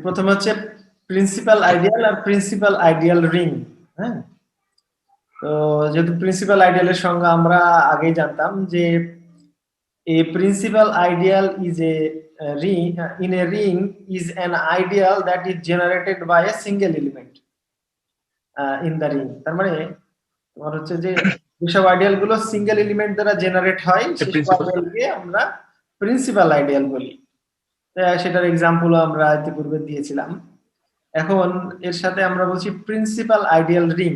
প্রথমে হচ্ছে principal ideal আর principal ideal ring. হ্যাঁ, তো যেহেতু প্রিন্সিপাল আইডিয়ালের সংজ্ঞা আমরা আগেই জানতাম যে a principal ideal is a ring in a ring is an ideal that is generated by a single element in the ring। তার মানে তোমার হচ্ছে যে যেসব আইডিয়াল গুলো সিঙ্গেল এলিমেন্ট দ্বারা জেনারেট হয় সেসব প্রিন্সিপাল। আইডিয়ালকে আমরা প্রিন্সিপাল আইডিয়াল বলি। সেটার এক্সাম্পল আমরা ইতিপূর্বে দিয়েছিলাম। এখন এর সাথে আমরা বলছি প্রিন্সিপাল আইডিয়াল রিং।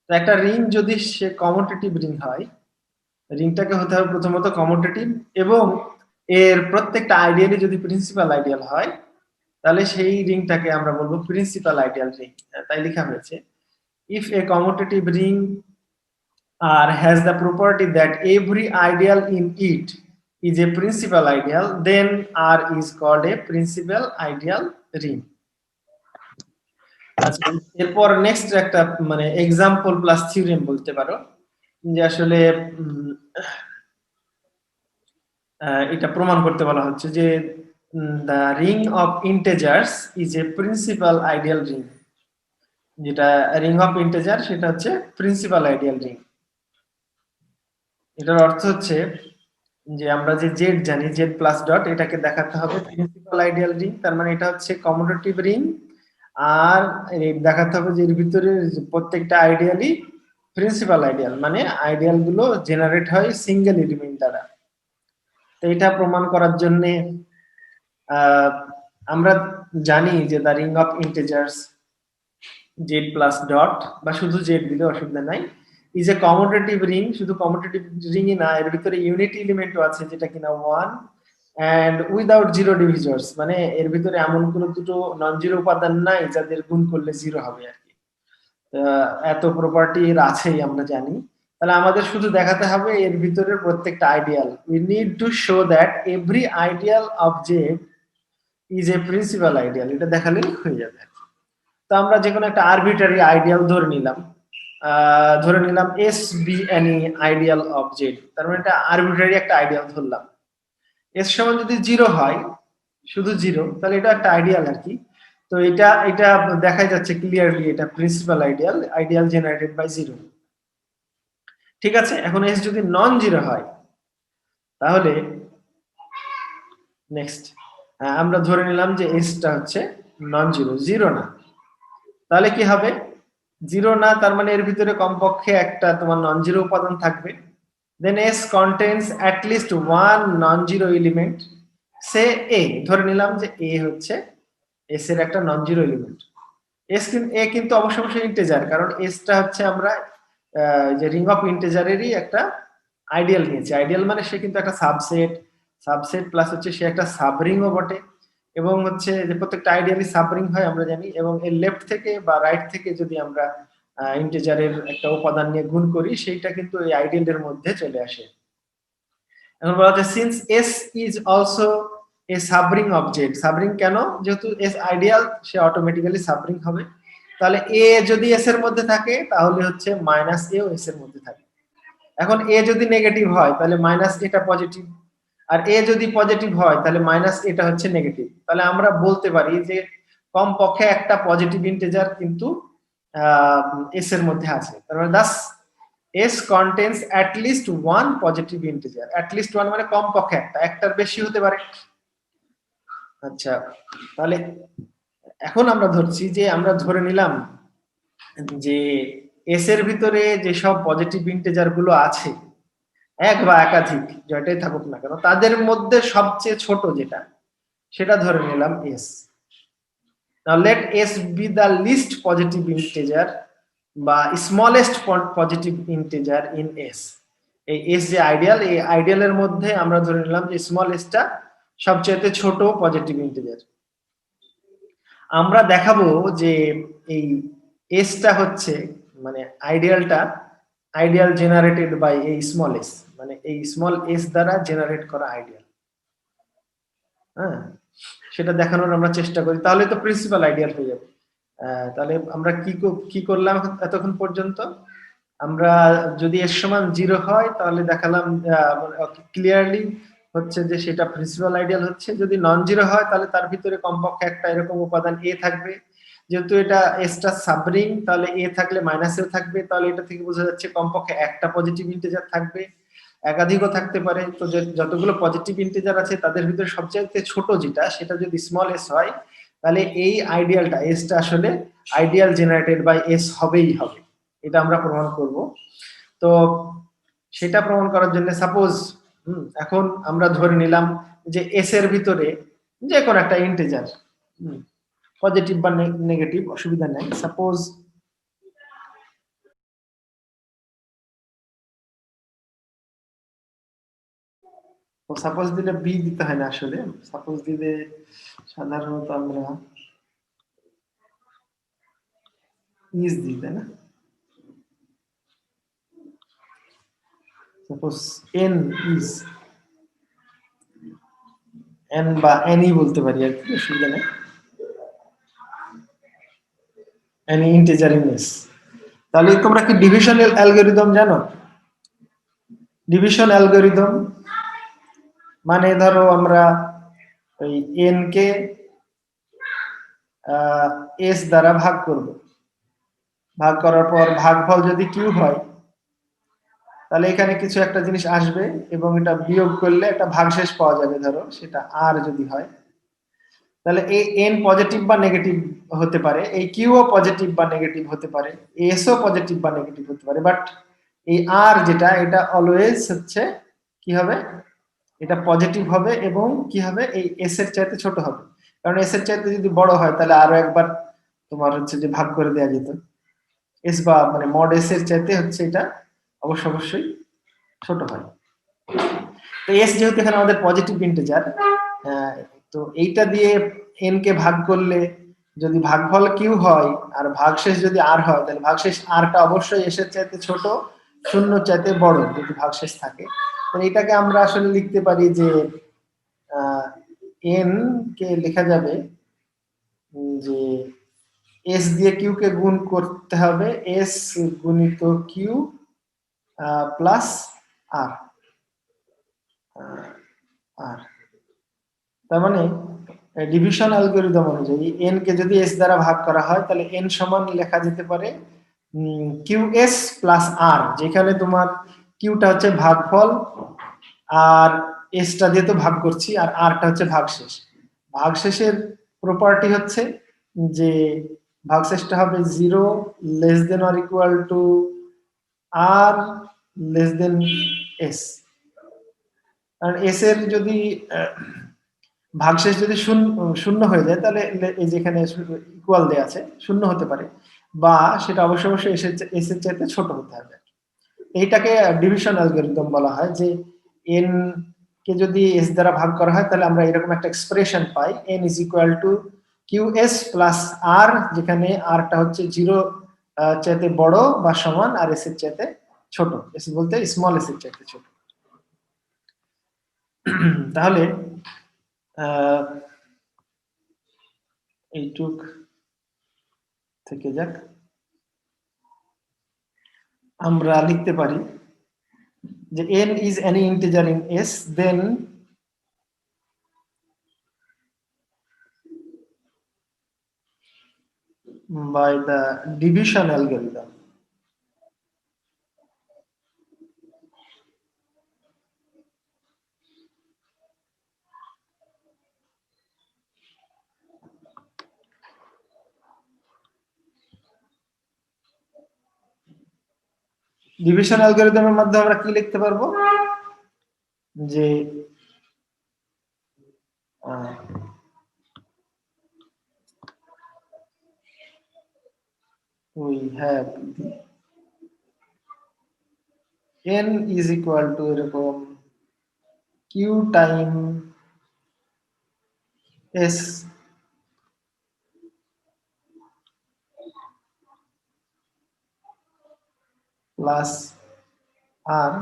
তো একটা রিং যদি সে কমিউটেটিভ রিং হয়, রিংটাকে হতে হবে প্রথমত কমিউটেটিভ, এবং এর প্রত্যেকটা আইডিয়ালি যদি প্রিন্সিপাল আইডিয়াল হয় তাহলে সেই রিংটাকে আমরা বলবো প্রিন্সিপাল আইডিয়াল রিং। তাই লেখা হয়েছে if a commutative ring R has the property that every ideal in it is a principal ideal, then R is called a principal ideal ring। আচ্ছা, এরপর নেক্সট একটা মানে এক্সাম্পল প্লাস থিওরেম বলতে পারো, যে আসলে এটা প্রমাণ করতে বলা হচ্ছে যে the ring of integers is a principal ideal ring। যেটা রিং অফ ইন্টিজার সেটা হচ্ছে প্রিন্সিপাল আইডিয়াল রিং। এটার অর্থ হচ্ছে যে আমরা যে জেড জানি, জেড প্লাস ডট, এটাকে দেখাতে হবে প্রিন্সিপাল আইডিয়াল রিং, তার মানে এটা হচ্ছে কমিউটেটিভ রিং। আর দেখাতে হবে যে এর ভিতরে প্রত্যেকটা আইডিয়ালি প্রিন্সিপাল আইডিয়াল, মানে আইডিয়াল গুলো জেনারেট হয় সিঙ্গেল এলিমেন্ট দ্বারা। তো এটা প্রমাণ করার জন্য আমরা জানি যে the ring of integers Z plus dot বা শুধু জেড দিলে অসুবিধা নাই ইজ এ কমিউটেটিভ রিং। শুধু কমিউটেটিভ রিংই না, এর ভিতরে ইউনিট এলিমেন্টও আছে যেটা কিনা 1 এন্ড উইদাউট জিরো ডিভিজর্স, মানে এর ভিতরে এমন কোনো দুটো নন জিরো উপাদান নাই যাদের গুণ করলে জিরো হবে আর কি। এত প্রপার্টি এর আছেই আমরা জানি। তাহলে আমাদের শুধু দেখাতে হবে এর ভিতরের প্রত্যেকটা ideal. We need to show that every ideal of Z is a principal ideal, এটা দেখালেই হয়ে যাবে। তো আমরা যে কোনো একটা আরবিট্রারি আইডিয়াল ধরে নিলাম S B any ideal of Z, তার মানে এটা আরবিট্রারি একটা আইডিয়াল ধরলাম। এস সমান যদি জিরো হয়, শুধু জিরো, তাহলে এটা একটা আইডিয়াল আর কি। তো এটা এটা দেখা যাচ্ছে ক্লিয়ারলি এটা principal ideal, ideal generated by zero. ঠিক আছে, এখন এস যদি নন জিরো হয় তাহলে নেক্সট আমরা ধরে নিলাম যে এসটা হচ্ছে নন জিরো, জিরো না। তাহলে কি হবে? জিরো না, তার মানে এর ভিতরে কমপক্ষে একটা তোমার নন জিরো উপাদান থাকবে। Then S contains at least one non zero element, say A. ধরে নিলাম যে এ হচ্ছে এস এর একটা নন জিরো এলিমেন্ট। এ কিন্তু অবশ্যই ইন্টিজার, কারণ এসটা হচ্ছে আমরা যে রিং অফ ইন্টিজারেরই একটা আইডিয়াল নিয়েছি। আইডিয়াল মানে সে কিন্তু একটা সাবসেট, সাবসেট প্লাস হচ্ছে সে একটা সাবরিংও বটে, এবং হচ্ছে যে প্রত্যেকটা আইডিয়ালি সাবরিং হয় আমরা জানি। এবং এর লেফট থেকে বা রাইট থেকে যদি আমরা ইন্টিজারের একটা উপাদান নিয়ে গুণ করি, সেইটা কিন্তু এই আইডিয়ালের মধ্যে চলে আসে। এখন বলা হচ্ছে since S is also a subring object. Subring কেন? যেহেতু এস আইডিয়াল, সে অটোমেটিক্যালি সাবরিং হবে। তাহলে এ যদি এস এর মধ্যে থাকে তাহলে হচ্ছে মাইনাস এ ও এস এর মধ্যে থাকে। এখন এ যদি নেগেটিভ হয় তাহলে মাইনাস এটা পজিটিভ, আর এ যদি পজিটিভ হয় তাহলে মাইনাস এটা হচ্ছে নেগেটিভ। তাহলে আমরা বলতে পারি যে কমপক্ষে একটা পজিটিভ ইন্টিজার কিন্তু এস এর মধ্যে আছে। তার মানে Das S contains at least one positive integer. At least one মানে কমপক্ষে একটা, একটার বেশি হতে পারে। আচ্ছা, তাহলে এখন আমরা ধরছি যে আমরা ধরে নিলাম যে এস এর ভিতরে যেসব পজিটিভ ইন্টিজার গুলো আছে, এক বা একাধিক যেটাই থাকুক না কেন, তাদের মধ্যে সবচেয়ে ছোট যেটা, সেটা ধরে নিলাম S. Now let S be the least positive integer বা smallest positive integer in S. এই এস যে আইডিয়াল, এই আইডিয়ালের মধ্যে আমরা ধরে নিলাম যে স্মল এসটা সবচেয়ে ছোট পজিটিভ ইন্টিজার। আমরা দেখাবো যে এই এসটা হচ্ছে মানে আইডিয়াল জেনারেটেড বাই এই স্মল এস, মানে এই স্মল এস দ্বারা জেনারেট করা আইডিয়াল। হ্যাঁ, সেটা দেখানোর আমরা চেষ্টা করি, তাহলে তো প্রিন্সিপাল আইডিয়াল হয়ে যাবে। তাহলে আমরা কি করলাম এতক্ষণ পর্যন্ত? আমরা যদি এর সমান জিরো হয় তাহলে দেখালাম ক্লিয়ারলি হচ্ছে যে সেটা প্রিন্সিপাল আইডিয়াল হচ্ছে, যদি নন জিরো হয় তাহলে তার ভিতরে কমপক্ষে একটা এরকম উপাদান এ থাকবে। যেহেতু এটা এসটা সাবরিং, তাহলে এ থাকলে মাইনাসেও থাকবে, তাহলে এটা থেকে বোঝা যাচ্ছে কমপক্ষে একটা পজিটিভ ইন্টিজার থাকবে, একাধিকও থাকতে পারে। তো যতগুলো পজিটিভ ইন্টিজার আছে তাদের ভিতরে সবচেয়ে ছোট যেটা, সেটা যদি স্মল এস হয়, তাহলে এই আইডিয়ালটা এসটা আসলে আইডিয়াল জেনারেটেড বাই এস হবেই হবে। এটা আমরা প্রমাণ করব। তো সেটা প্রমাণ করার জন্য সাপোজ এখন আমরা ধরে নিলাম যে এস এর ভিতরে যে কোনো একটা ইন্টিজার, পজিটিভ বা নেগেটিভ অসুবিধা নাই, সাপোজ সাপোজ দিলে বি দিতে হয় না, আসলে সাপোজ দিলে সাধারণত আমরা ইজ দিই, তাই না? সাপোজ এন ইজ, এন বা এনি বলতে পারি আর কি, অসুবিধা নেই, এনি ইন্টিজার ইন এস। তাহলে তোমরা কি ডিভিশন অ্যালগরিদম জানো? ডিভিশন অ্যালগরিদম মানে ধরো আমরা ওই এন কে এস দ্বারা ভাগ করব, ভাগ করার পর ভাগফল যদি কিউ হয়, তাহলে এখানে কিছু একটা জিনিস আসবে এবং এটা বিয়োগ করলে একটা ভাগশেষ পাওয়া যাবে, ধরো সেটা আর যদি হয়, তাহলে এই এন পজিটিভ বা নেগেটিভ হতে পারে, এই কিউও পজিটিভ বা নেগেটিভ হতে পারে, এসও পজিটিভ বা নেগেটিভ হতে পারে, বাট এই আর যেটা, এটা অলওয়েজ হচ্ছে কি হবে, এটা পজিটিভ হবে এবং কি হবে, এই এস এর চাইতে ছোট হবে। কারণ এস এর চাইতে যদি বড় হয় তাহলে আরো একবার তোমার হচ্ছে যে ভাগ করে দেওয়া যেত, এস বা মানে মড এস এর চাইতে হচ্ছে এটা অবশ্যই ছোট হয়। তো এস যেহেতু এখানে আমাদের পজিটিভ ইন্টিজার, তো এইটা দিয়ে এন কে ভাগ করলে যদি ভাগফল কিউ হয় আর ভাগশেষ যদি আর হয়, তাহলে ভাগশেষ আরটা অবশ্যই এস এর চাইতে ছোট, শূন্য চাইতে বড় যদি ভাগশেষ থাকে। তাহলে এটাকে আমরা আসলে লিখতে পারি যে এন কে লেখা যাবে যে এস দিয়ে কিউ কে গুণ করতে হবে, এস গুণিত কিউ প্লাস আর, আর তার মানে ডিভিশন অ্যালগরিদম অনুযায়ী এন কে যদি এস দ্বারা ভাগ করা হয়, তাহলে এন সমান লেখা যেতে পারে কিউ এস প্লাস আর, যেখানে তোমার কিউটা হচ্ছে ভাগফল আর এসটা দিয়ে তো ভাগ করছি, আর আরটা হচ্ছে ভাগশেষ। ভাগশেষের প্রপার্টি হচ্ছে যে ভাগশেষটা হবে 0 less than or equal to R less than s. কারণ এস এর যদি ভাগশেষ যদি শূন্য হয়ে যায়, তাহলে এই যেখানে ইকুয়াল দেয়া আছে শূন্য হতে পারে, বা সেটা অবশ্যই এস এর চাইতে ছোট হতে হবে। এইটাকে ডিভিশন অ্যালগরিদম বলা হয়, যে এন কে যদি এস দ্বারা ভাগ করা হয়, তাহলে আমরা এরকম একটা এক্সপ্রেশন পাই, N is equal to Q S plus R, যেখানে আরটা হচ্ছে 0 চাইতে বড় বা সমান আর এস এর চাইতে ছোট, এস বলতে স্মল এস এর চাইতে ছোট। তাহলে এইটুক থেকে যাক, আমরা লিখতে পারি যে n is any integer in S, then by the division algorithm division অ্যালগরিদমের মাধ্যমে আমরা কি লিখতে পারবো, যে we have n is equal to এরকম q time s plus r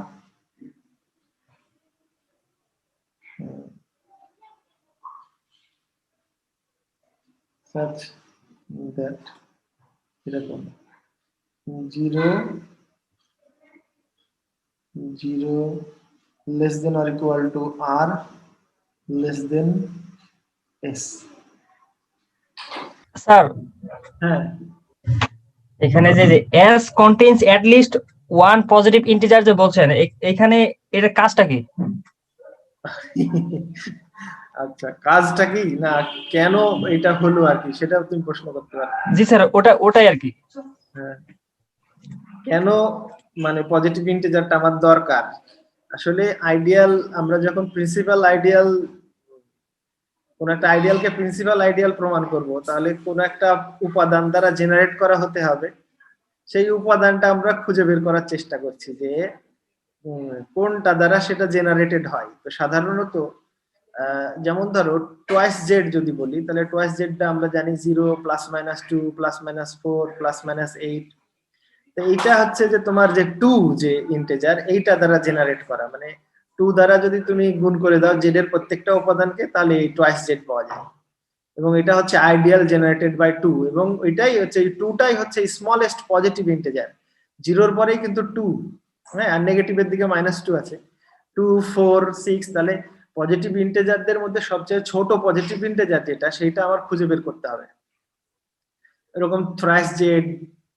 such that এরকম 0 0 less than or equal to R less than s. Sir হ্যাঁ এখানে যে s contains at least one positive integer যে বলছেন এখানে এর কাজটা কি? আচ্ছা, কাজটা কি না কেন এটা হলো আর কি, সেটা তুমি প্রশ্ন করতে পারো। জি স্যার, ওটাই আর কি। হ্যাঁ, কেন মানে পজিটিভ ইন্টিজারটা আমার দরকার। আসলে আইডিয়াল, আমরা যখন প্রিন্সিপাল আইডিয়াল, কোন একটা আইডিয়ালকে প্রিন্সিপাল আইডিয়াল প্রমাণ করব, তাহলে কোন একটা উপাদান দ্বারা জেনারেট করা হতে হবে। সেই উপাদানটা আমরা খুঁজে বের করার চেষ্টা করছি যে কোনটা দ্বারা সেটা জেনারেটেড হয়। তো সাধারণত যেমন ধরো টোয়াইস জেড যদি বলি, তাহলে টোয়াইস জেডটা আমরা জানি 0 +-2 +-4 +-8। তো এইটা হচ্ছে যে তোমার যে 2 যে ইন্টিজার, এইটা দ্বারা জেনারেট করা, মানে 2 দ্বারা যদি তুমি গুণ করে দাও জেড এর প্রত্যেকটা উপাদানকে, তাহলে এই টোয়াইস জেড পাওয়া যায়। এবং এটা হচ্ছে আইডিয়াল জেনারেটেড বাই 2, এবং এটাই হচ্ছে এই 2টাই হচ্ছে স্মলেস্ট পজিটিভ ইন্টিজার। 0-র পরেই কিন্তু 2, হ্যাঁ, আর নেগেটিভের দিকে -2 আছে। 2, 4, 6, তাহলে পজিটিভ ইন্টিজারদের মধ্যে সবচেয়ে ছোট পজিটিভ ইন্টিজার যেটা, সেটা আমার খুঁজে বের করতে হবে। এরকম থ্রাইস জেড,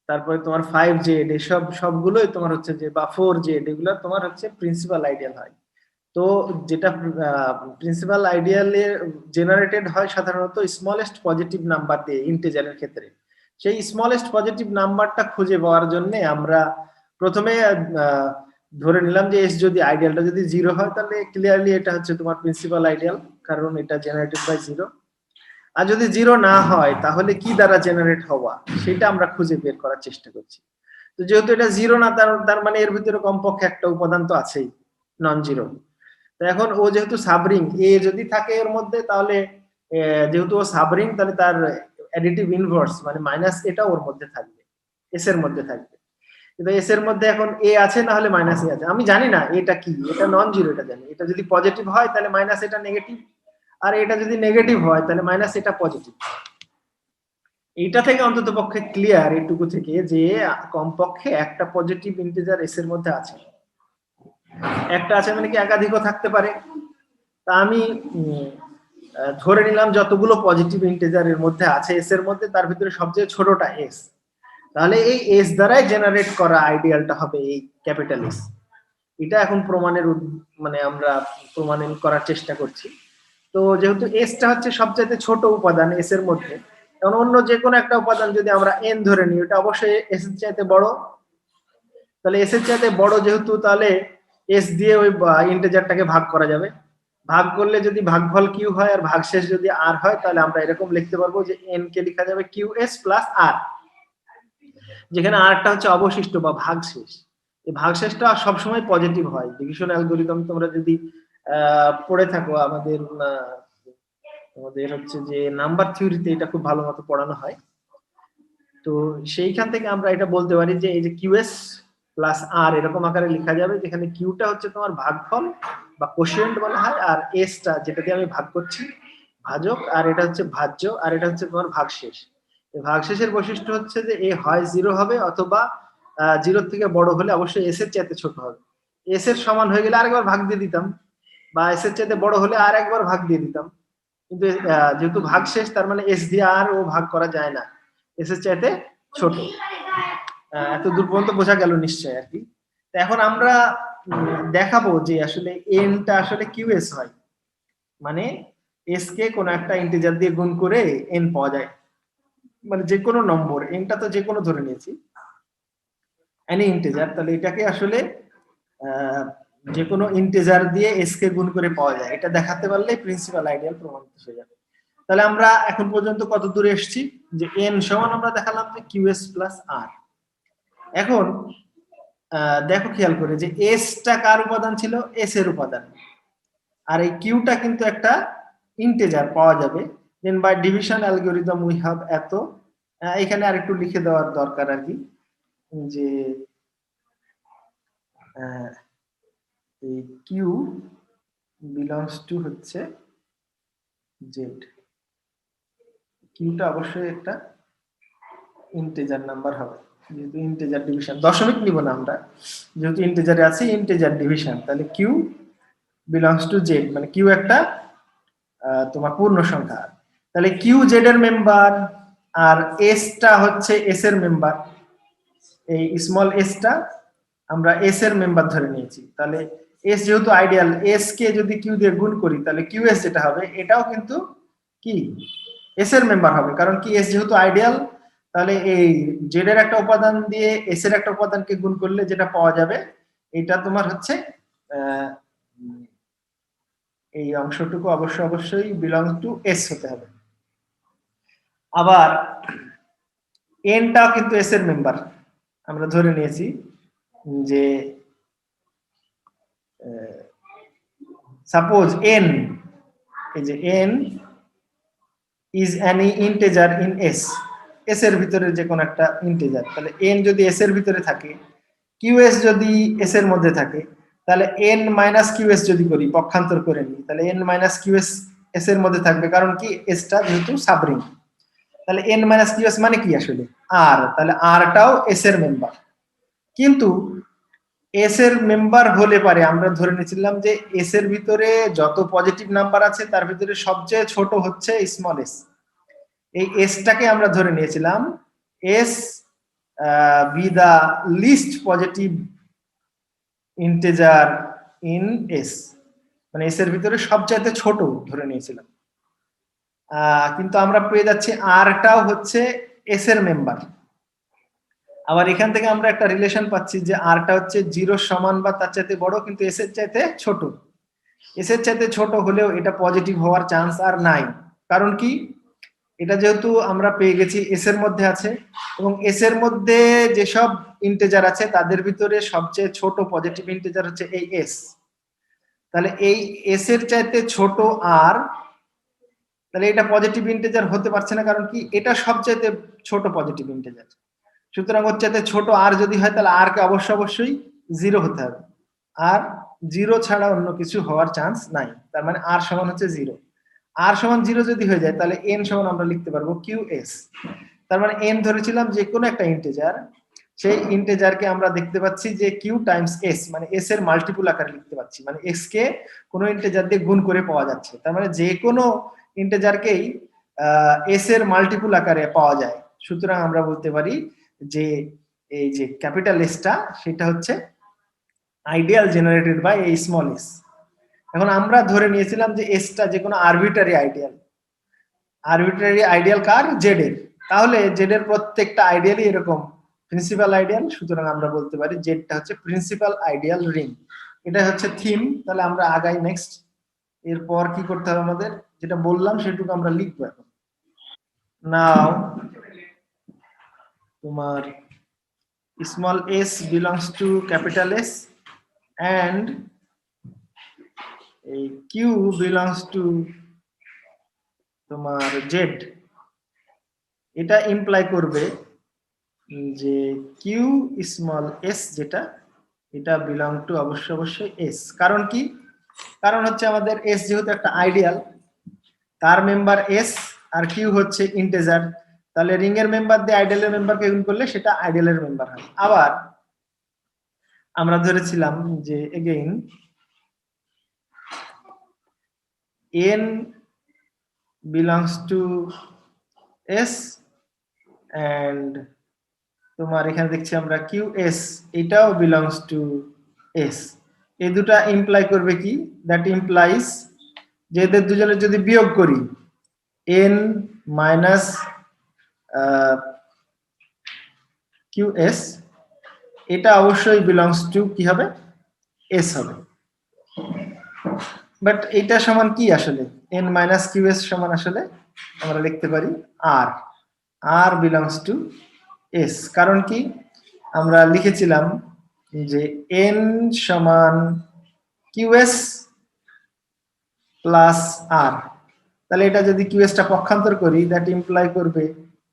তারপরে তোমার 5 জেড, এসব সবগুলোই তোমার হচ্ছে যে, বা 4 জেড, এগুলো তোমার হচ্ছে প্রিন্সিপাল আইডিয়াল হয়। তো যেটা প্রিন্সিপাল আইডিয়ালে জেনারেটেড হয় সাধারণত স্মলেস্ট পজিটিভ নাম্বার দিয়ে ইন্টিজারের ক্ষেত্রে। সেই স্মলেস্ট পজিটিভ নাম্বারটা খুঁজে পাওয়ার জন্য আমরা প্রথমে ধরে নিলাম যে এস যদি আইডিয়ালটা যদি 0 হয়, তাহলে ক্লিয়ারলি এটা হচ্ছে তোমার প্রিন্সিপাল আইডিয়াল, কারণ এটা জেনারেটেড বাই 0। আর যদি 0 না হয়, তাহলে কি দ্বারা জেনারেট হওয়া, সেটা আমরা খুঁজে বের করার চেষ্টা করছি। তো যেহেতু এটা 0 না, তার মানে এর ভিতরে কমপক্ষে একটা উপাদান তো আছেই, নন জিরো। তো এখন ও যেহেতু সাবরিং, এ যদি থাকে এর মধ্যে, তাহলে যেহেতু ও সাবরিং, তাহলে তার অ্যাডিটিভ ইনভার্স মানে মাইনাস এটা ওর মধ্যে থাকবে, এস এর মধ্যে থাকবে। কিন্তু এস এর মধ্যে এখন এ আছে, না হলে মাইনাস এ আছে, আমি জানি না এটা কি, এটা নন জিরো, এটা জানি। এটা যদি পজিটিভ হয় তাহলে মাইনাস এটা নেগেটিভ, আর এটা যদি নেগেটিভ হয় তাহলে মাইনাস এটা পজিটিভ। এইটা থেকে অন্তত পক্ষে ক্লিয়ার, এইটুকু থেকে, যে কমপক্ষে একটা পজিটিভ ইন্টিজার এস এর মধ্যে আছে। একটা আছে মানে কি একাধিকও থাকতে পারে। তা আমি ধরে নিলাম যতগুলো পজিটিভ ইন্টিজার এর মধ্যে আছে এস এর মধ্যে, তার ভিতরে সবচেয়ে ছোটটা এস। তাহলে এই এস দ্বারাই জেনারেট করা আইডিয়ালটা হবে এই ক্যাপিটাল এস। এটা এখন প্রমাণের মানে আমরা প্রমাণ করার চেষ্টা করছি। তো যেহেতু এসটা হচ্ছে সবচেয়ে ছোট উপাদান এস এর মধ্যে, কারণ অন্য যে কোনো একটা উপাদান যদি আমরা এন ধরে নিই, ওটা অবশ্যই এস এর চাইতে বড়। তাহলে এস এর চাইতে বড় যেহেতু, তাহলে এস দিয়ে ওই ইন্টিজারটাকে ভাগ করা যাবে। ভাগ করলে যদি ভাগফল কিউ হয় আর ভাগশেষ যদি আর হয়, তাহলে আমরা এরকম লিখতে পারবো যে এন কে লেখা যাবে কিউ এস প্লাস আর, যেখানে আরটা হচ্ছে অবশিষ্ট বা ভাগশেষ। এই ভাগশেষটা সবসময় পজিটিভ হয়। ডিভিশন অ্যালগরিদম তোমরা যদি পড়ে থাকো, আমাদের হচ্ছে যে নাম্বার থিওরিতে এটা খুব ভালো মতো পড়ানো হয়। তো সেইখান থেকে আমরা এটা বলতে পারি যে এই যে কিউএস প্লাস আর এরকম আকারে লেখা যাবে, যেখানে কিউটা হচ্ছে তোমার ভাগফল বা কোশিয়েন্ট বলা হয়, আর এসটা যেটা দিয়ে আমি ভাগ করছি ভাজক, আর এটা হচ্ছে ভাজ্য, আর এটা হচ্ছে তোমার ভাগশেষ। এই ভাগশেষের বৈশিষ্ট্য হচ্ছে যে এ হয় 0 হবে, অথবা 0 থেকে বড় হলে অবশ্যই এস এর চাইতে ছোট হবে। এস এর সমান হয়ে গেলে আরেকবার ভাগ দিয়ে দিতাম, বা এস এর চাইতে বড় হলে আর একবার ভাগ দিয়ে দিতাম। কিন্তু যেহেতু ভাগশেষ, তার মানে এস দিয়ে আর ও ভাগ করা যায় না, এস এর চাইতে ছোট। এত দূর পর্যন্ত বোঝা গেল নিশ্চয় আর কি। এখন আমরা দেখাবো যে আসলে এনটা আসলে কিউএস হয়, মানে এস কে কোন একটা ইন্টিজার দিয়ে গুণ করে এন পাওয়া যায়, মানে যে কোনো নম্বর, এনটা তো যে কোনো ধরে নিয়েছি, এনি ইন্টিজার, তাহলে এটাকে আসলে যে কোনো ইন্টিজার দিয়ে এস কে গুণ করে পাওয়া যায়। এটা দেখাতে পারলে প্রিন্সিপাল আইডিয়াল প্রমাণিত হয়ে যাবে। তাহলে আমরা এখন পর্যন্ত কত দূরে এসেছি, যে এন সমান আমরা দেখালাম যে কিউএস প্লাস আর। এখন দেখো খেয়াল করে যে এসটা কার উপাদান ছিল, এস এর উপাদান, আর এই কিউটা কিন্তু একটা ইন্টিজার পাওয়া যাবে। Then by division algorithm we have এত, এখানে আরেকটু লিখে দেওয়ার দরকার আর কি, যে এই কিউ বিলংস টু হচ্ছে জেড। কিউটা অবশ্যই একটা ইন্টিজার নাম্বার হবে, যেহেতু ইন্টিজার ডিভিশন, দশমিক নিব না আমরা, যেহেতু ইন্টিজারে আছে ইন্টিজার ডিভিশন, তাহলে কিউ বিলংস টু জেড, মানে কিউ একটা তোমার পূর্ণ সংখ্যা। তাহলে কিউ জেড এর মেম্বার আর এস টা হচ্ছে এস এর মেম্বার। এই স্মল এস টা আমরা এস এর মেম্বার ধরে নিয়েছি। তাহলে এস যেহেতু আইডিয়াল, এস কে যদি কিউ দিয়ে গুণ করি তাহলে কিউ এস যেটা হবে এটাও কিন্তু কি এস এর মেম্বার হবে, কারণ কি এস যেহেতু আইডিয়াল। তাহলে এই জেড এর একটা উপাদান দিয়ে এস এর একটা উপাদানকে গুণ করলে যেটা পাওয়া যাবে এটা তোমার হচ্ছে এই অংশটুকু অবশ্যই বিলং টু এস হতে হবে। আবার এনটাও কিন্তু এস এর মেম্বার। আমরা ধরে নিয়েছি যে সাপোজ এন, এই যে n is any integer in s, s এর ভিতরে যে কোনো একটা ইন্টিজার। তাহলে এন যদি এস এর ভিতরে থাকে, কিউএস যদি এস এর মধ্যে থাকে, তাহলে এন মাইনাস কিউএস যদি করি, পক্ষান্তর করে নিই, তাহলে এন মাইনাস কিউএস এস এর মধ্যে থাকবে, কারণ কি এসটা যেহেতু সাবরিং। তাহলে এন মাইনাস কিউএস মানে কি আসলে আর, তাহলে আরটাও এস এর মেম্বার। কিন্তু এস এর মেম্বার হলে পারে আমরা ধরে নিয়েছিলাম যে এস এর ভিতরে যত পজিটিভ নাম্বার আছে তার ভিতরে সবচেয়ে ছোট হচ্ছে স্মল এস। এই এসটাকে আমরা ধরে নিয়েছিলাম s be the least positive integer in s, মানে এস এর ভিতরে সবচাইতে ছোট ধরে নিয়েছিলাম। কিন্তু আমরা পেয়ে যাচ্ছি আরটাও হচ্ছে এস এর মেম্বার। আবার এখান থেকে আমরা একটা রিলেশন পাচ্ছি যে আরটা হচ্ছে জিরো সমান বা তার চাইতে বড়, কিন্তু এস এর চাইতে ছোট। এস এর চাইতে ছোট হলেও এটা পজিটিভ হওয়ার চান্স আর নাই, কারণ কি এটা যেহেতু আমরা পেয়ে গেছি এস এর মধ্যে আছে, এবং এস এর মধ্যে যেসব ইন্টিজার আছে তাদের ভিতরে সবচেয়ে ছোট পজিটিভ ইন্টিজার হচ্ছে এই এস। তাহলে এই এস এর চাইতে ছোট আর, তাহলে এটা পজিটিভ ইন্টিজার হতে পারছে না, কারণ কি এটা সবচাইতে ছোট পজিটিভ ইন্টিজার। সুতরাং ওর চাইতে ছোট আর যদি হয় তাহলে আর কে অবশ্যই জিরো হতে হবে, আর জিরো ছাড়া অন্য কিছু হওয়ার চান্স নাই। তার মানে আর সমান হচ্ছে জিরো। আর সমান জিরো যদি হয়ে যায় তাহলে এন সমান আমরা লিখতে পারবো কিউ এস। তার মানে এন ধরেছিলাম যে কোনো একটা ইন্টিজার, সেই ইন্টিজারকে আমরা দেখতে পাচ্ছি যে কিউ টাইমস এস, মানে এস এর মাল্টিপুল আকারে লিখতে পাচ্ছি, মানে এস কে কোনো ইন্টিজার দিয়ে গুণ করে পাওয়া যাচ্ছে। তার মানে যে কোনো ইন্টিজারকেই এস এর মাল্টিপুল আকারে পাওয়া যায়। সুতরাং আমরা বলতে পারি যে এই যে ক্যাপিটাল এসটা সেটা হচ্ছে আইডিয়াল জেনারেটেড বাই এই স্মল এস। এখন আমরা ধরে নিয়েছিলাম যে এসটা যে কোনো আরবিটারি আইডিয়াল কার জেড এর। তাহলে জেড এর প্রত্যেকটা আইডিয়ালই এরকম প্রিন্সিপাল আইডিয়াল। সুতরাং আমরা বলতে পারি জেডটা হচ্ছে প্রিন্সিপাল আইডিয়াল রিং। এটা হচ্ছে থিম। তাহলে আমরা আগাই নেক্সট। এরপর কি করতে হবে আমাদের, যেটা বললাম সেটুকু আমরা লিখবো এখন। নাও তোমার small s belongs to capital S and a q belongs to তোমার z। এটা ইমপ্লাই করবে যে কিউ স্মল এস যেটা, এটা বিলং টু অবশ্যই এস। কারণ কি, কারণ হচ্ছে আমাদের এস যেহেতু একটা আইডিয়াল, তার মেম্বার এস আর কিউ হচ্ছে ইন্টিজার। তাহলে রিং এর মেম্বার দিয়ে আইডিয়ালের মেম্বারকে গুণ করলে সেটা আইডিয়ালের মেম্বার হয়। আবার আমরা ধরেছিলাম যে again n belongs to s and তোমার এখানে দেখছি আমরা QS এটাও belongs to S। এই দুটো ইমপ্লাই করবে কি, দ্যাট ইমপ্লাইজ যে এদের দুজনের যদি বিয়োগ করি n মাইনাস QS, এটা অবশ্যই belongs to কি হবে, S হবে। বাট এটা সমান কি আসলে, n মাইনাস QS সমান আসলে আমরা লিখতে পারি R, R belongs to S। কারণ কি আমরা লিখেছিলাম যে n সমান QS প্লাস R। তাহলে এটা যদি QS টা পক্ষান্তর করি দ্যাট ইমপ্লাই করবে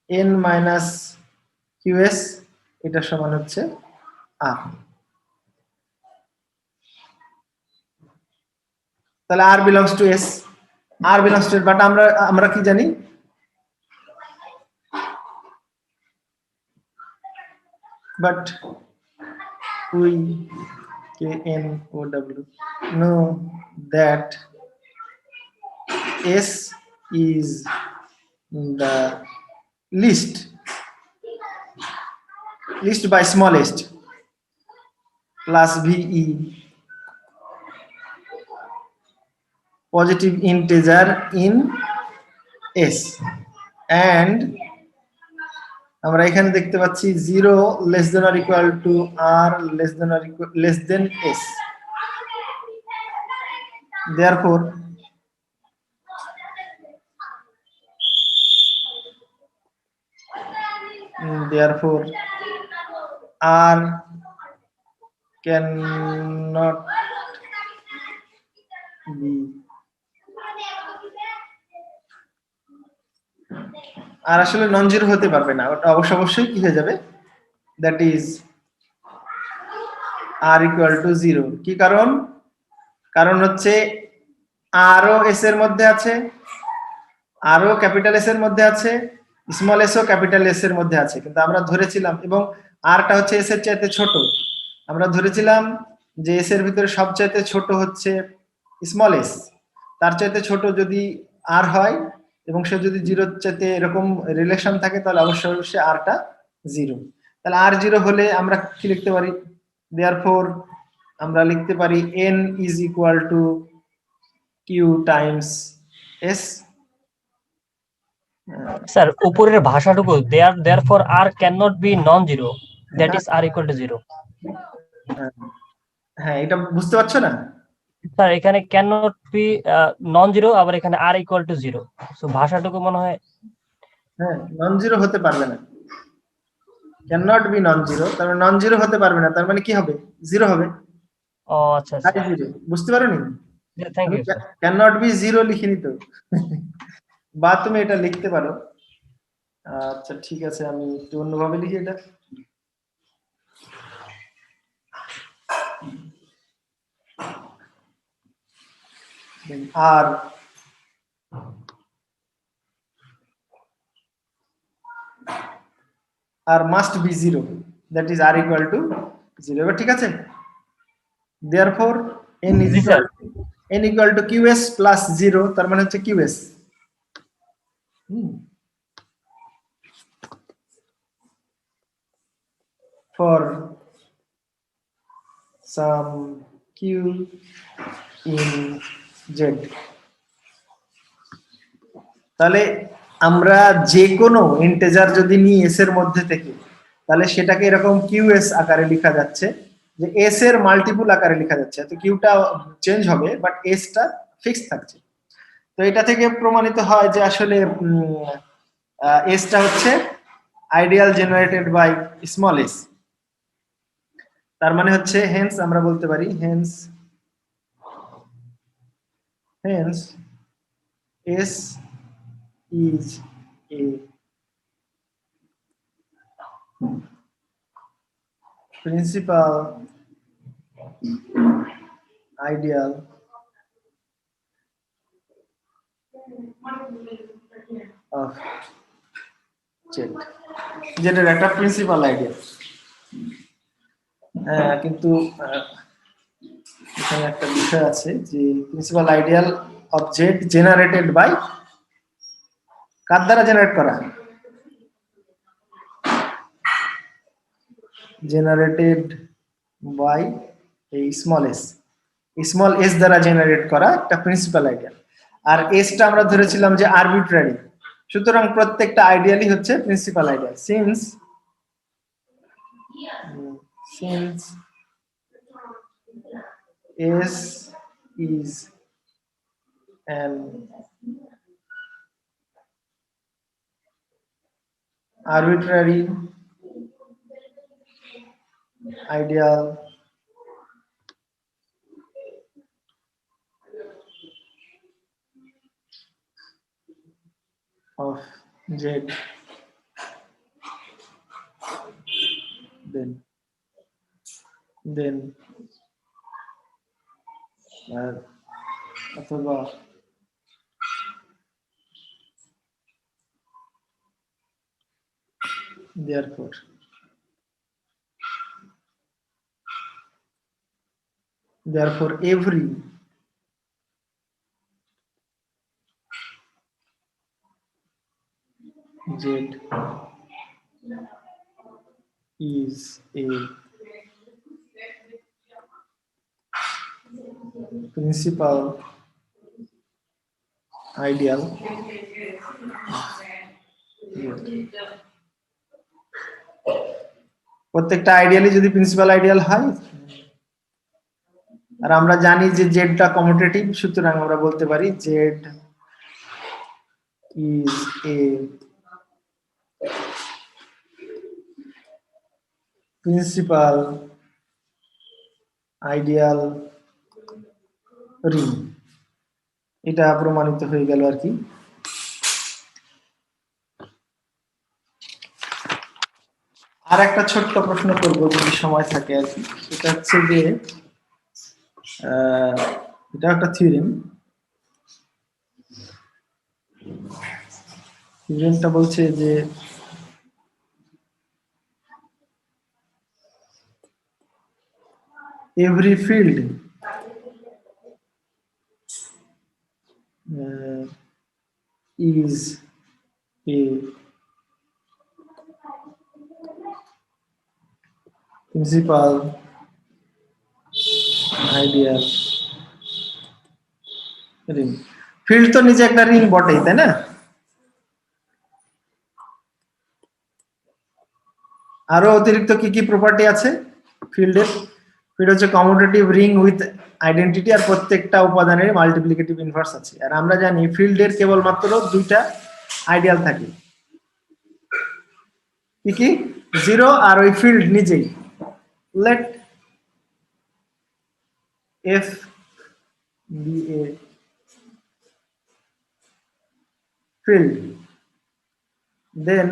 n মাইনাস QS, এটা সমান হচ্ছে R। তাহলে R belongs to S, R belongs to S, but আমরা কি জানি, but we KNOW know that S is the least by smallest plus VE positive integer in S, and আমরা এখানে দেখতে পাচ্ছি 0 less than or equal to R less than S. Therefore R cannot be, আর আসলে নন zero হতে পারবে না, ওটা অবশ্যই কি হয়ে যাবে, that is R equal to 0। কি কারণ হচ্ছে আরও এস এর মধ্যে আছে, আরও ক্যাপিটাল এস এর মধ্যে আছে, স্মল এস ও ক্যাপিটাল এস এর মধ্যে আছে, কিন্তু আমরা ধরেছিলাম, এবং আরটা হচ্ছে এস এর চাইতে ছোট, আমরা ধরেছিলাম যে এস এর ভিতরে সবচাইতে ছোট হচ্ছে স্মল এস, তার চাইতে ছোট যদি আর হয় এবং সে যদি জিরোর চাইতে এরকম রিলেশন থাকে তাহলে অবশ্যই আরটা 0। তাহলে আর 0 হলে আমরা কি লিখতে পারি, দেয়ারফর আমরা লিখতে পারি n is equal to q times s. Sir উপরের ভাষাটুকু therefore r cannot be non zero, that is r equal to 0। হ্যাঁ, এটা বুঝতে পারছো না স্যার? এখানে cannot be non zero, আবার এখানে r equal to 0, সো ভাষাটুকু মনে হয় হ্যাঁ, নন জিরো হতে পারবে না, can not be non zero, তার মানে নন জিরো হতে পারবে না, তার মানে কি হবে, 0 হবে। ও আচ্ছা আচ্ছা, বুঝতে পারোনি? Thank you sir. Can not be 0 লিখিনি তো বা তুমি এটা লিখতে পারো। আচ্ছা ঠিক আছে, আমি একটু অন্যভাবে লিখি এটা। R must be 0, that is R equal to 0। এবার ঠিক আছে, therefore n is equal to qs plus 0, তার মানে হচ্ছে qs। for some q in z, তাহলে আমরা যে কোনো ইন্টিজার যদি নিই s এর মধ্যে থেকে, তাহলে সেটাকে এরকম qs আকারে লেখা যাচ্ছে, যে s এর মাল্টিপল আকারে লেখা যাচ্ছে, তো কিউটা চেঞ্জ হবে বাট s টা ফিক্স থাকছে। তো এটা থেকে প্রমাণিত হয় যে আসলে s টা হচ্ছে ideal generated by small s। তার মানে হচ্ছে হেন্স আমরা বলতে পারি hence s is a principal ideal of Z, যেটার একটা প্রিন্সিপাল আইডিয়া। কিন্তু এখানে একটা বিষয় আছে যে principal ideal of Z generated by, কার দ্বারা জেনারেট করা, জেনারেটেড বাই এই স্মল এস দ্বারা জেনারেট করা একটা প্রিন্সিপাল আইডিয়াল। আর এসটা আমরা ধরেছিলাম যে আরবিট্রারি, সুতরাং প্রত্যেকটা আইডিয়ালই হচ্ছে principal ideal. Since S is an arbitrary ideal of Z, then অথবা therefore every Z is a principal ideal প্রত্যেকটা আইডিয়ালি যদি প্রিন্সিপাল আইডিয়াল হয় আর আমরা জানি যে জেডটা কমিউটেটিভ সুতরাং আমরা বলতে পারি Z is a principal ideal ring এটা প্রমাণিত হয়ে গেল আর কি আর একটা ছোট্ট প্রশ্ন করব যদি সময় থাকে আর কি সেটা হচ্ছে যে এটা একটা থিওরেমটা বলছে যে every field is a principal ideal ring field তো নিজে একটা রিং বটেই তাই না আরো অতিরিক্ত কি কি প্রপার্টি আছে ফিল্ডের ফিল্ড হচ্ছে কমিউটেটিভ রিং উইথ আইডেন্টিটি আর প্রত্যেকটা উপাদানের মাল্টিপ্লিকেটিভ ইনভার্স আছে আর আমরা জানি ফিল্ডের কেবলমাত্র দুইটা আইডিয়াল থাকে কি কি জিরো আর ওই ফিল্ড নিজেই let F be a field then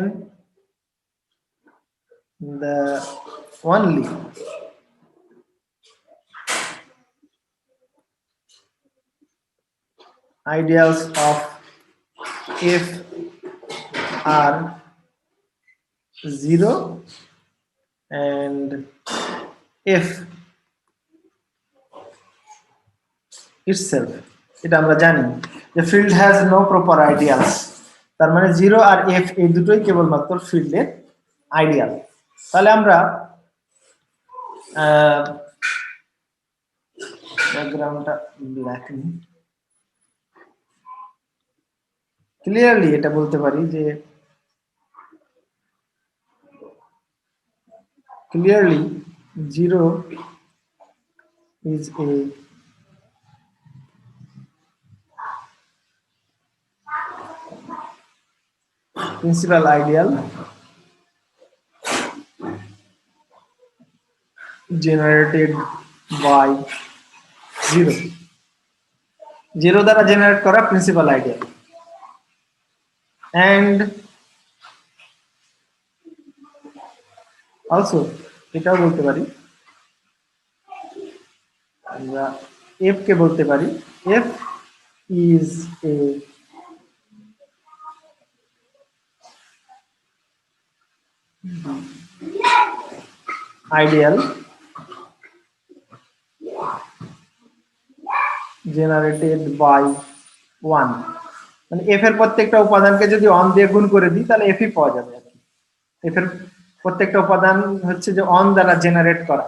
the only ideals of f are 0 and f itself এটা আমরা জানি যে field has no proper ideals তার মানে 0 আর f এই দুটোই কেবলমাত্র ফিল্ডের আইডিয়াল তাহলে আমরা ব্যাকগ্রাউন্ডটা ব্ল্যাক নি ক্লিয়ারলি এটা বলতে পারি যে clearly 0 is a principal ideal generated by 0 0 দ্বারা জেনারেট করা প্রিন্সিপাল আইডিয়াল and also এটাও বলতে পারি আমরা f কে বলতে পারি f is a ideal generated by 1 মানে f এর প্রত্যেকটা উপাদানকে যদি 1 দিয়ে গুণ করে দিই তাহলে f ই পাওয়া যাবে আর কি f এর প্রত্যেকটা উপাদান হচ্ছে যে 1 দ্বারা জেনারেট করা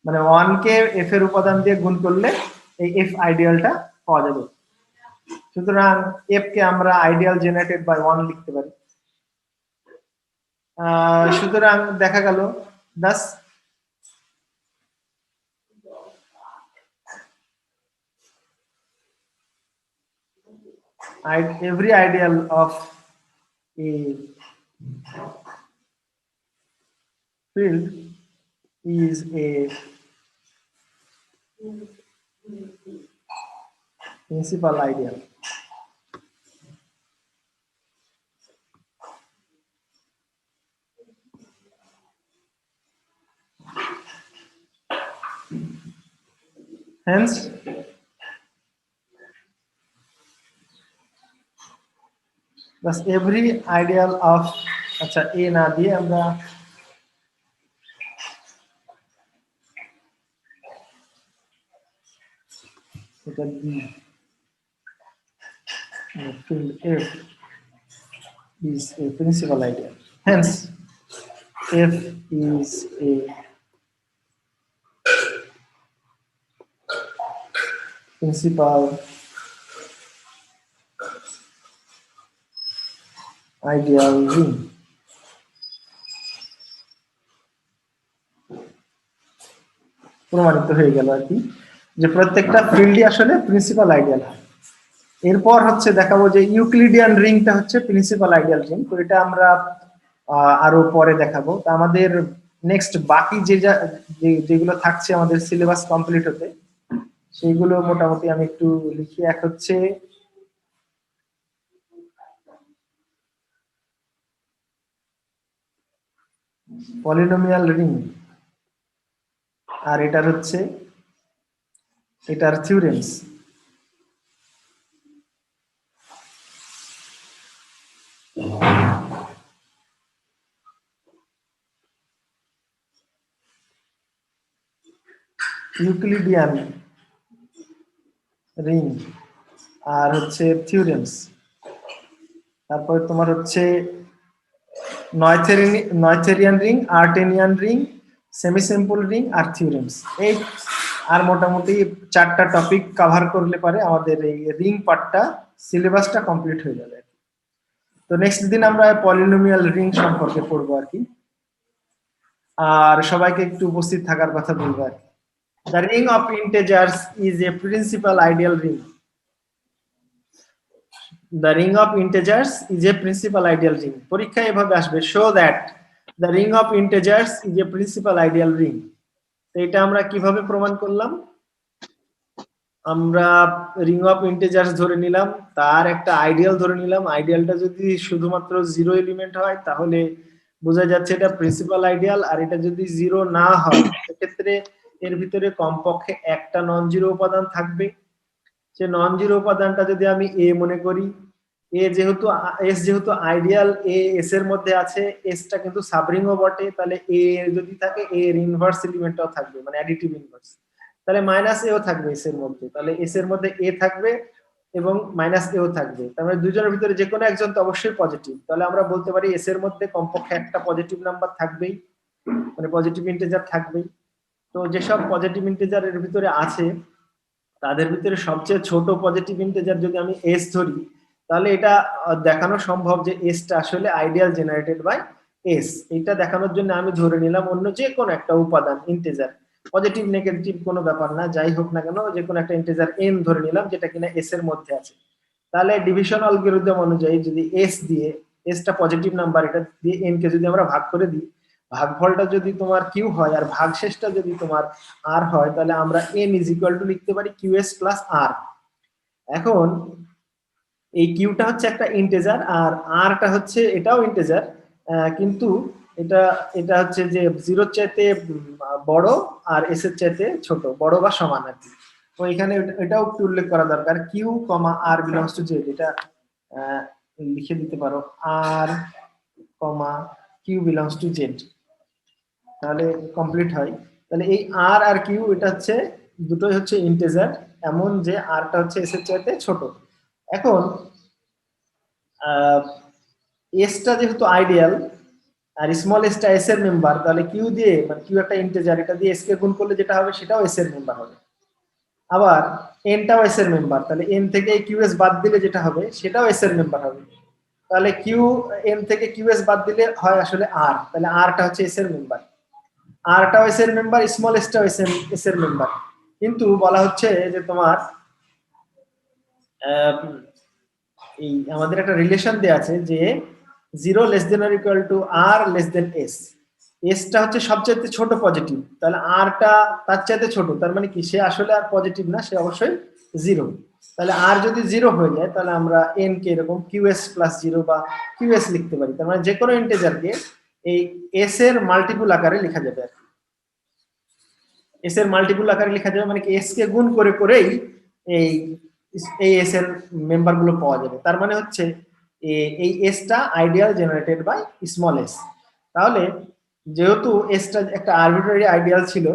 মানে 1 কে f এর উপাদান দিয়ে গুণ করলে এই f আইডিয়ালটা পাওয়া যাবে সুতরাং f কে আমরা আইডিয়াল জেনারেটেড বাই 1 লিখতে পারি সুতরাং দেখা গেল thus every ideal of a field is a principal ideal hence thus every ideal of আচ্ছা a না দিয়ে আমরা এটা b field f is a principal ideal. Hence, F is a principal ideal ring. প্রমাণিত হয়ে গেল আর কি যে প্রত্যেকটা ফিল্ডই আসলে প্রিন্সিপাল আইডিয়াল হয়। এরপর হচ্ছে দেখাবো যে ইউক্লিডিয়ান রিংটা হচ্ছে প্রিন্সিপাল আইডিয়াল রিং। তো এটা আমরা আরো পরে দেখাবো। তো আমাদের নেক্সট বাকি যেগুলো থাকছে আমাদের সিলেবাস কমপ্লিট হতে, সেইগুলো মোটামুটি আমি একটু লিখি। এক হচ্ছে পলিনোমিয়াল রিং, আর এটার হচ্ছে এটার থিওরেমস। ইউক্লিডিয়ান রিং আর হচ্ছে থিওরেমস। তারপরে তোমার হচ্ছে Noetherian ring, Artinian ring, semi simple ring আর থিওরেমস। এই আর মোটামুটি 4টা টপিক কভার করলে পারে আমাদের এই রিং পার্টটা সিলেবাসটা কমপ্লিট হয়ে যাবে। তো নেক্সট দিন আমরা পলিনোমিয়াল রিং সম্পর্কে পড়বো আর কি। আর সবাইকে একটু উপস্থিত থাকার কথা বলবো আর কি। The ring of integers is a principal ideal ring. The ring of integers is a principal ideal ring. পরীক্ষায় এভাবে আসবে, show that the ring of integers is a principal ideal ring. তো এটা আমরা কিভাবে প্রমাণ করলাম? আমরা রিং অফ ইন্টিজার্স ধরে নিলাম, তার একটা আইডিয়াল ধরে নিলাম। আইডিয়ালটা যদি শুধুমাত্র 0 এলিমেন্ট হয় তাহলে বোঝা যাচ্ছে এটা প্রিন্সিপাল আইডিয়াল। আর এটা যদি 0 না হয় সেক্ষেত্রে এর ভিতরে কমপক্ষে একটা নন জিরো উপাদান থাকবে। সে নন জিরো উপাদানটা যদি আমি এ মনে করি, এস যেহেতু আইডিয়াল, এস এর মধ্যে আছে, এসটা কিন্তু সাবরিংও বটে, তাহলে এ যদি থাকে এর ইনভার্স এলিমেন্টটাও থাকবে, মানে অ্যাডিটিভ ইনভার্স। তাহলে মাইনাস এও থাকবে এস এর মধ্যে, তাহলে এস এর মধ্যে এ থাকবে এবং মাইনাস এও থাকবে। তার মানে দুজনের ভিতরে যে কোনো একজন তো অবশ্যই পজিটিভ। তাহলে আমরা বলতে পারি এস এর মধ্যে কমপক্ষে একটা পজিটিভ নাম্বার থাকবেই, মানে পজিটিভ ইন্টিজার থাকবেই। তো যেসব পজিটিভ ইন্টিজার এর ভিতরে আছে তাদের ভিতরে সবচেয়ে ছোট পজিটিভ ইন্টিজার যদি আমি এস ধরি, তাহলে এটা দেখানো সম্ভব যে এসটা আসলে আইডিয়াল জেনারেটেড বাই এস। এটা দেখানোর জন্য আমি ধরে নিলাম অন্য যে কোনো একটা উপাদান ইন্টিজার, পজিটিভ নেগেটিভ কোনো ব্যাপার না, যাই হোক না কেন, যে কোনো একটা ইন্টিজার এন ধরে নিলাম যেটা কিনা এস এর মধ্যে আছে। তাহলে ডিভিশন অ্যালগরিদম অনুযায়ী যদি এস দিয়ে, এসটা পজিটিভ নাম্বার, এটা দিয়ে এন কে যদি আমরা ভাগ করে দিই, ভাগফলটা যদি তোমার কিউ হয় আর ভাগশেষটা যদি তোমার আর হয়, তাহলে আমরা এন ইজ ইকুয়াল টু লিখতে পারি কিউএস প্লাস আর। এখন এই কিউটা হচ্ছে একটা ইন্টিজার আর আরটা হচ্ছে এটাও ইন্টিজার, কিন্তু এটা এটা হচ্ছে যে 0-র চাইতে বড় আর এস এর চাইতে ছোট, বড় বা সমান আর কি। তো এখানে এটাও একটু উল্লেখ করা দরকার, q comma r belongs to Z, এটা লিখে দিতে পারো, r comma q belongs to Z, তাহলে কমপ্লিট হয়। তাহলে এই আর আর কিউ এটা হচ্ছে দুটোই হচ্ছে ইন্টিজার, এমন যে আরটা হচ্ছে এস এর চাইতে ছোট। এখন এসটা যেহেতু আইডিয়াল আর স্মল এসটা এস এর মেম্বার, তাহলে কিউ দিয়ে, মানে কিউ একটা ইন্টিজার, এটা দিয়ে এস কে গুণ করলে যেটা হবে সেটাও এস এর মেম্বার হবে। আবার এনটাও এস এর মেম্বার, তাহলে এন থেকে কিউ এস বাদ দিলে যেটা হবে সেটাও এস এর মেম্বার হবে। তাহলে কিউ এন থেকে কিউ এস বাদ দিলে হয় আসলে আর, তাহলে আরটা হচ্ছে এস এর মেম্বার, আরটাও এস এর মেম্বার, স্মল এসটাও এস এর মেম্বার। কিন্তু বলা হচ্ছে যে তোমার এই আমাদের একটা রিলেশন দেয়া আছে যে 0 less than or equal to R less than S. এসটা হচ্ছে সবচেয়ে ছোট পজিটিভ, তাহলে আরটা তার চাইতে ছোট, তার মানে কি সে আসলে আর পজিটিভ না, সে অবশ্যই 0। তাহলে আর যদি 0 হয়ে যায় তাহলে আমরা এন কে এরকম কিউএস প্লাস 0 বা কিউএস লিখতে পারি। তার মানে যে কোনো ইন্টিজারকে এই এস এর মাল্টিপুল আকারে লেখা যাবে আর কি। এস এর মাল্টিপুল আকারে লেখা যাবে মানে কি এস কে গুণ করে করেই এই এস এর মেম্বার গুলো পাওয়া যাবে। তার মানে হচ্ছে এই এসটা ideal generated by small S. তাহলে যেহেতু এসটা একটা আরবিট্রারি আইডিয়াল ছিল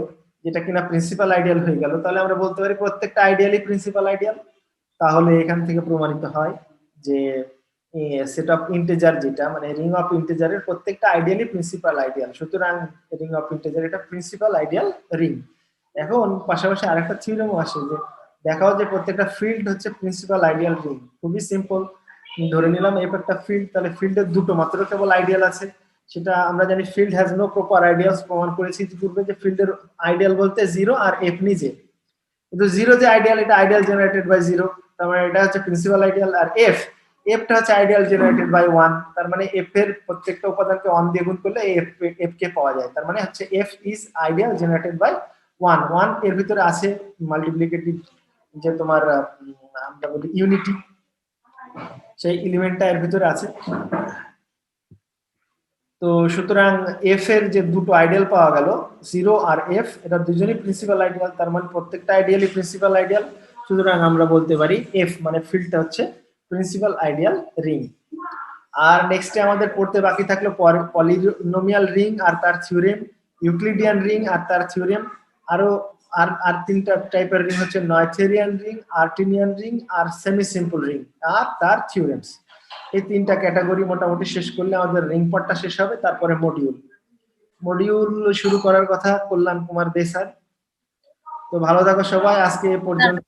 যেটা কিনা প্রিন্সিপাল আইডিয়াল হয়ে গেল, তাহলে আমরা বলতে পারি প্রত্যেকটা আইডিয়ালই প্রিন্সিপাল আইডিয়াল। তাহলে এখান থেকে প্রমাণিত হয় যে সেট অফ ইন্টিজার, যেটা মানে রিং অফ ইন্টিজারের প্রত্যেকটা আইডিয়ালি প্রিন্সিপাল আইডিয়াল, সুতরাং রিং অফ ইন্টিজার এটা প্রিন্সিপাল আইডিয়াল রিং। এখন পাশাপাশি আরেকটা থিওরেমও আসে যে দেখাও যে প্রত্যেকটা ফিল্ড হচ্ছে প্রিন্সিপাল আইডিয়াল রিং। খুবই সিম্পল, ধরে নিলাম এফ একটা ফিল্ড, তাহলে ফিল্ডের দুটো মাত্র কেবল আইডিয়াল আছে, সেটা আমরা জানি field has no proper ideals, প্রমাণ করেছি পূর্বে যে ফিল্ডের আইডিয়াল বলতে জিরো আর এফ নিজে, কিন্তু জিরো যে আইডিয়াল এটা আইডিয়াল জেনারেটেড বাই জিরো, তার মানে এটা হচ্ছে প্রিন্সিপাল আইডিয়াল। আর এফটা হচ্ছে আইডিয়াল জেনারেটেড বাই ওয়ান, তার মানে এফ এর প্রত্যেকটা উপাদানকে ওয়ান দিয়ে গুণ করলে এফ কে পাওয়া যায়, তার মানে হচ্ছে F is ideal generated by one. One এর ভিতরে আছে মাল্টিপ্লিকেটিভ, যে তোমার আমরা বলি ইউনিটি, সেই এলিমেন্টটা এর ভিতরে আছে। তো সুতরাং এফ এর যে দুটো আইডিয়াল পাওয়া গেল জিরো আর এফ, এটা দুজনই প্রিন্সিপাল আইডিয়াল, তার মানে প্রত্যেকটা আইডিয়ালি প্রিন্সিপাল আইডিয়াল, সুতরাং আমরা বলতে পারি এফ মানে ফিল্ডটা হচ্ছে প্রিন্সিপাল আইডিয়াল রিং। আর নেক্সটে আমাদের পড়তে বাকি থাকলো পলিনোমিয়াল রিং আর তার থিওরেম, ইউক্লিডিয়ান রিং আর তার থিওরেম, আরো আর তিনটা টাইপের রিং হচ্ছে নয়থেরিয়ান রিং, আর্টিনিয়ান রিং আর সেমি সিম্পল রিং আর তার থিওরেমস। এই তিনটা ক্যাটাগরি মোটামুটি শেষ করলে আমাদের রিং পার্টটা শেষ হবে, তারপরে মডিউল শুরু করার কথা কল্যাণ কুমার দে স্যার। তো ভালো থাকো সবাই, আজকে এ পর্যন্ত।